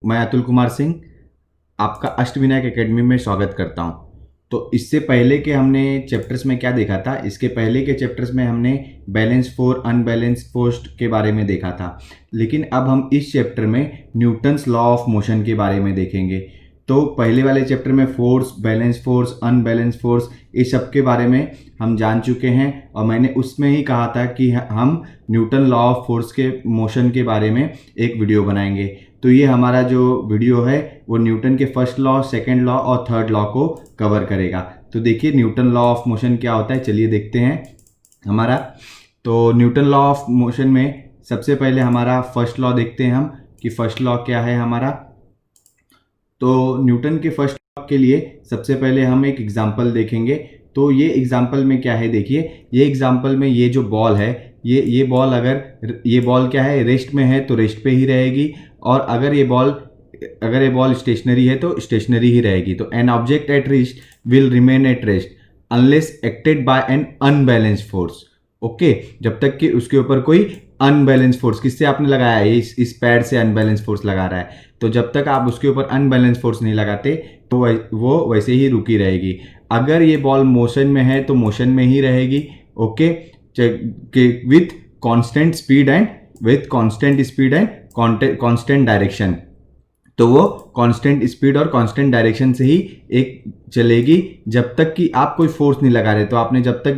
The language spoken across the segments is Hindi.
मैं अतुल कुमार सिंह आपका अष्टविनायक एकेडमी में स्वागत करता हूं। तो इससे पहले के हमने चैप्टर्स में क्या देखा था, इसके पहले के चैप्टर्स में हमने बैलेंस फोर्स अनबैलेंस फोर्स के बारे में देखा था, लेकिन अब हम इस चैप्टर में न्यूटन्स लॉ ऑफ मोशन के बारे में देखेंगे। तो पहले वाले चैप्टर में force, balance force, unbalance force, इस सब के बारे में हम जान चुके हैं और मैंने उसमें ही कहा था कि हम न्यूटन लॉ ऑफ फोर्स के मोशन के बारे में एक वीडियो बनाएंगे। तो ये हमारा जो वीडियो है वो न्यूटन के फर्स्ट लॉ, सेकंड लॉ और थर्ड लॉ को कवर करेगा। तो देखिए न्यूटन लॉ ऑफ मोशन क्या होता है, चलिए देखते हैं हमारा। तो न्यूटन लॉ ऑफ मोशन में सबसे पहले हमारा फर्स्ट लॉ देखते हैं हम कि फर्स्ट लॉ क्या है हमारा। तो न्यूटन के फर्स्ट लॉ के लिए सबसे पहले हम एक एग्जाम्पल देखेंगे। तो ये एग्जाम्पल में क्या है, देखिए ये एग्जाम्पल में ये जो बॉल है, ये बॉल, अगर ये बॉल क्या है, रेस्ट में है तो रेस्ट पे ही रहेगी, और अगर ये बॉल स्टेशनरी है तो स्टेशनरी ही रहेगी। तो an object at rest will remain at rest unless acted by an unbalanced force. Okay, जब तक कि उसके ऊपर कोई अनबैलेंस फोर्स, किससे आपने लगाया है, इस पैड से अनबैलेंस फोर्स लगा रहा है, तो जब तक आप उसके ऊपर अनबैलेंस फोर्स नहीं लगाते तो वो वैसे ही रुकी रहेगी। अगर ये बॉल मोशन में है तो मोशन में ही रहेगी। Okay, with constant speed and constant direction. तो वो कांस्टेंट स्पीड और कांस्टेंट डायरेक्शन से ही एक चलेगी जब तक कि आप कोई फोर्स नहीं लगा रहे। तो आपने जब तक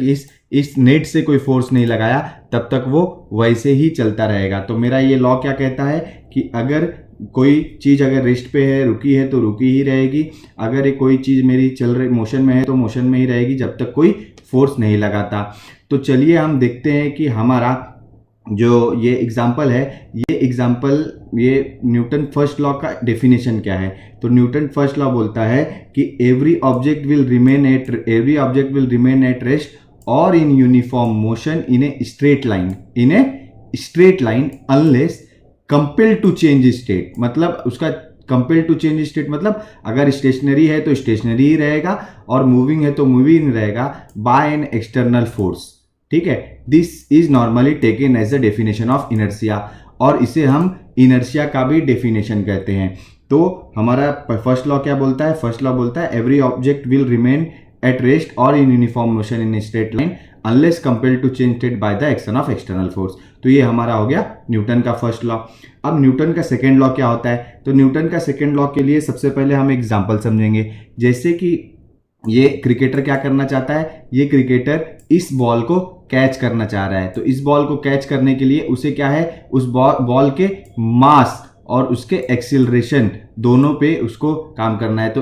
इस नेट से कोई फोर्स नहीं लगाया तब तक वो वैसे ही चलता रहेगा। तो मेरा ये लॉ क्या कहता है कि अगर कोई चीज़ अगर रेस्ट पे है, रुकी है, तो रुकी ही रहेगी। अगर ये कोई चीज़ मेरी चल रही मोशन में है तो मोशन में ही रहेगी जब तक कोई फोर्स नहीं लगाता। तो चलिए हम देखते हैं कि हमारा जो ये एग्जाम्पल है, ये न्यूटन फर्स्ट लॉ का डेफिनेशन क्या है। तो न्यूटन फर्स्ट लॉ बोलता है कि every object will remain at rest और in uniform motion in a straight line unless compel to change state. मतलब उसका कंपेल टू चेंज स्टेट मतलब अगर स्टेशनरी है तो स्टेशनरी ही रहेगा और मूविंग है तो मूविंग रहेगा बाय एन एक्सटर्नल फोर्स। ठीक है, this is normally taken as the definition of inertia, और इसे हम इनर्शिया का भी डेफिनेशन कहते हैं। तो हमारा फर्स्ट लॉ क्या बोलता है, फर्स्ट लॉ बोलता है every object will remain at rest और in uniform motion in straight line unless compelled to change state by the action of external force. तो ये हमारा हो गया न्यूटन का फर्स्ट लॉ। अब न्यूटन का सेकेंड लॉ क्या होता है। तो न्यूटन का सेकेंड लॉ के लिए सबसे पहले हम एग्जाम्पल समझेंगे। जैसे कि ये क्रिकेटर क्या करना चाहता है, ये क्रिकेटर इस बॉल को कैच करना चाह रहा है। तो इस बॉल को कैच करने के लिए उसे क्या है, उस बॉल के मास और उसके एक्सीलरेशन दोनों पे उसको काम करना है। तो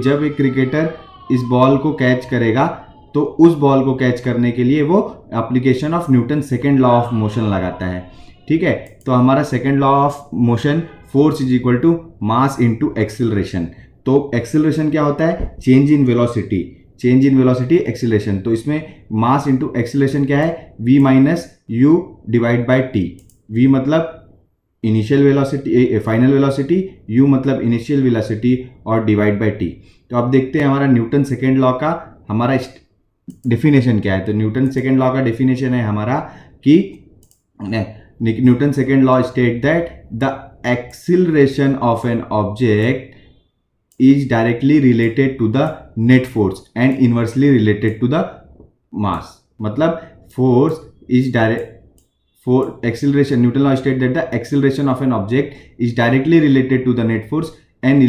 जब एक क्रिकेटर इस बॉल को कैच करेगा तो उस बॉल को कैच करने के लिए वो application of Newton second law of motion लगाता है। ठीक है, तो हमारा second law of motion force is equal to mass into acceleration. तो एक्सीलरेशन क्या होता है, चेंज इन वेलोसिटी एक्सीलरेशन। तो इसमें मास इंटू एक्सीलरेशन क्या है, v minus you divide by T. v मतलब initial velocity, final velocity, u मतलब इनिशियल वेलोसिटी और डिवाइड बाई टी। तो अब देखते हैं हमारा न्यूटन सेकेंड लॉ का हमारा डेफिनेशन क्या है। तो न्यूटन सेकेंड लॉ का डेफिनेशन है हमारा कि Newton second law state that the acceleration of an object is directly related to the net force and inversely related to the mass। मतलब force is acceleration, Newton law state that the acceleration of an object is directly related to the net force and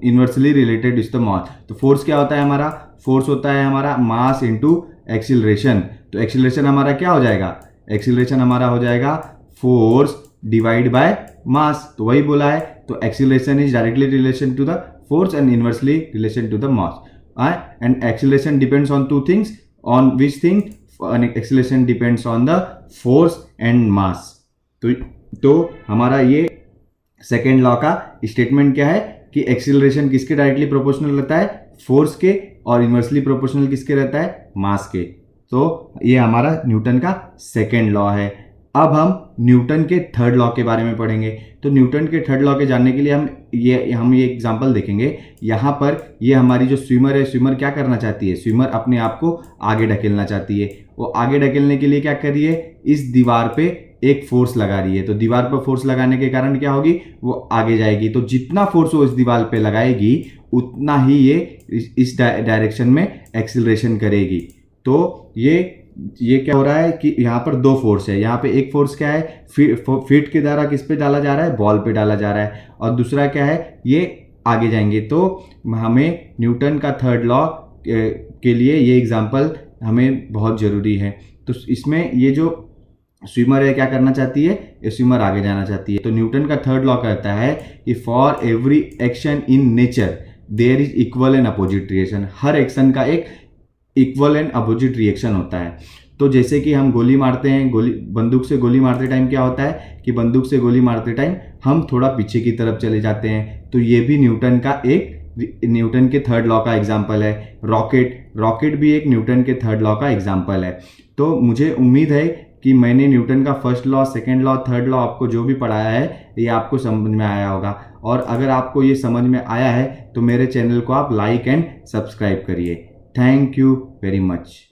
inversely related is the mass। तो force क्या होता है हमारा, force होता है हमारा mass into acceleration। तो acceleration हमारा क्या हो जाएगा, acceleration हमारा हो जाएगा force डिवाइड बाय मास। तो वही बोला है, तो acceleration is directly relation to the force and inversely relation to the mass. And acceleration depends on two things, on which thing, acceleration depends on the force and mass. तो हमारा ये सेकेंड लॉ का स्टेटमेंट क्या है कि एक्सीलरेशन किसके डायरेक्टली प्रोपोर्शनल रहता है, फोर्स के, और इनवर्सली प्रोपोर्शनल किसके रहता है, मास के। तो ये हमारा न्यूटन का सेकेंड लॉ है। अब हम न्यूटन के थर्ड लॉ के बारे में पढ़ेंगे। तो न्यूटन के थर्ड लॉ के जानने के लिए हम ये एग्जांपल देखेंगे। यहाँ पर ये हमारी जो स्विमर है, स्विमर क्या करना चाहती है, स्विमर अपने आप को आगे ढकेलना चाहती है। वो आगे ढकेलने के लिए क्या कर रही है, इस दीवार पे एक फोर्स लगा रही है, तो दीवार पर फोर्स लगाने के कारण क्या होगी, वो आगे जाएगी। तो जितना फोर्स वो इस दीवार पे लगाएगी उतना ही ये इस डायरेक्शन में एक्सिलरेशन करेगी। तो ये क्या हो रहा है कि यहाँ पर दो फोर्स है। यहाँ पे एक फोर्स क्या है, फीट के द्वारा किस पे डाला जा रहा है, बॉल पे डाला जा रहा है, और दूसरा क्या है, ये आगे जाएंगे। तो हमें न्यूटन का थर्ड लॉ के लिए ये एग्जाम्पल हमें बहुत ज़रूरी है। तो इसमें ये जो स्विमर है क्या करना चाहती है, ये स्विमर आगे जाना चाहती है। तो न्यूटन का थर्ड लॉ कहता है कि for every action in nature there is equal and opposite reaction. हर एक्शन का एक इक्वल एंड अपोजिट रिएक्शन होता है। तो जैसे कि हम गोली मारते हैं, बंदूक से गोली मारते टाइम क्या होता है कि बंदूक से गोली मारते टाइम हम थोड़ा पीछे की तरफ चले जाते हैं। तो ये भी न्यूटन के थर्ड लॉ का एग्जाम्पल है। रॉकेट भी एक न्यूटन के थर्ड लॉ का एग्जाम्पल है। तो मुझे उम्मीद है कि मैंने न्यूटन का first law, second law, third law आपको जो भी पढ़ाया है ये आपको समझ में आया होगा। और अगर आपको ये समझ में आया है तो मेरे चैनल को आप लाइक एंड सब्सक्राइब करिए। Thank you very much.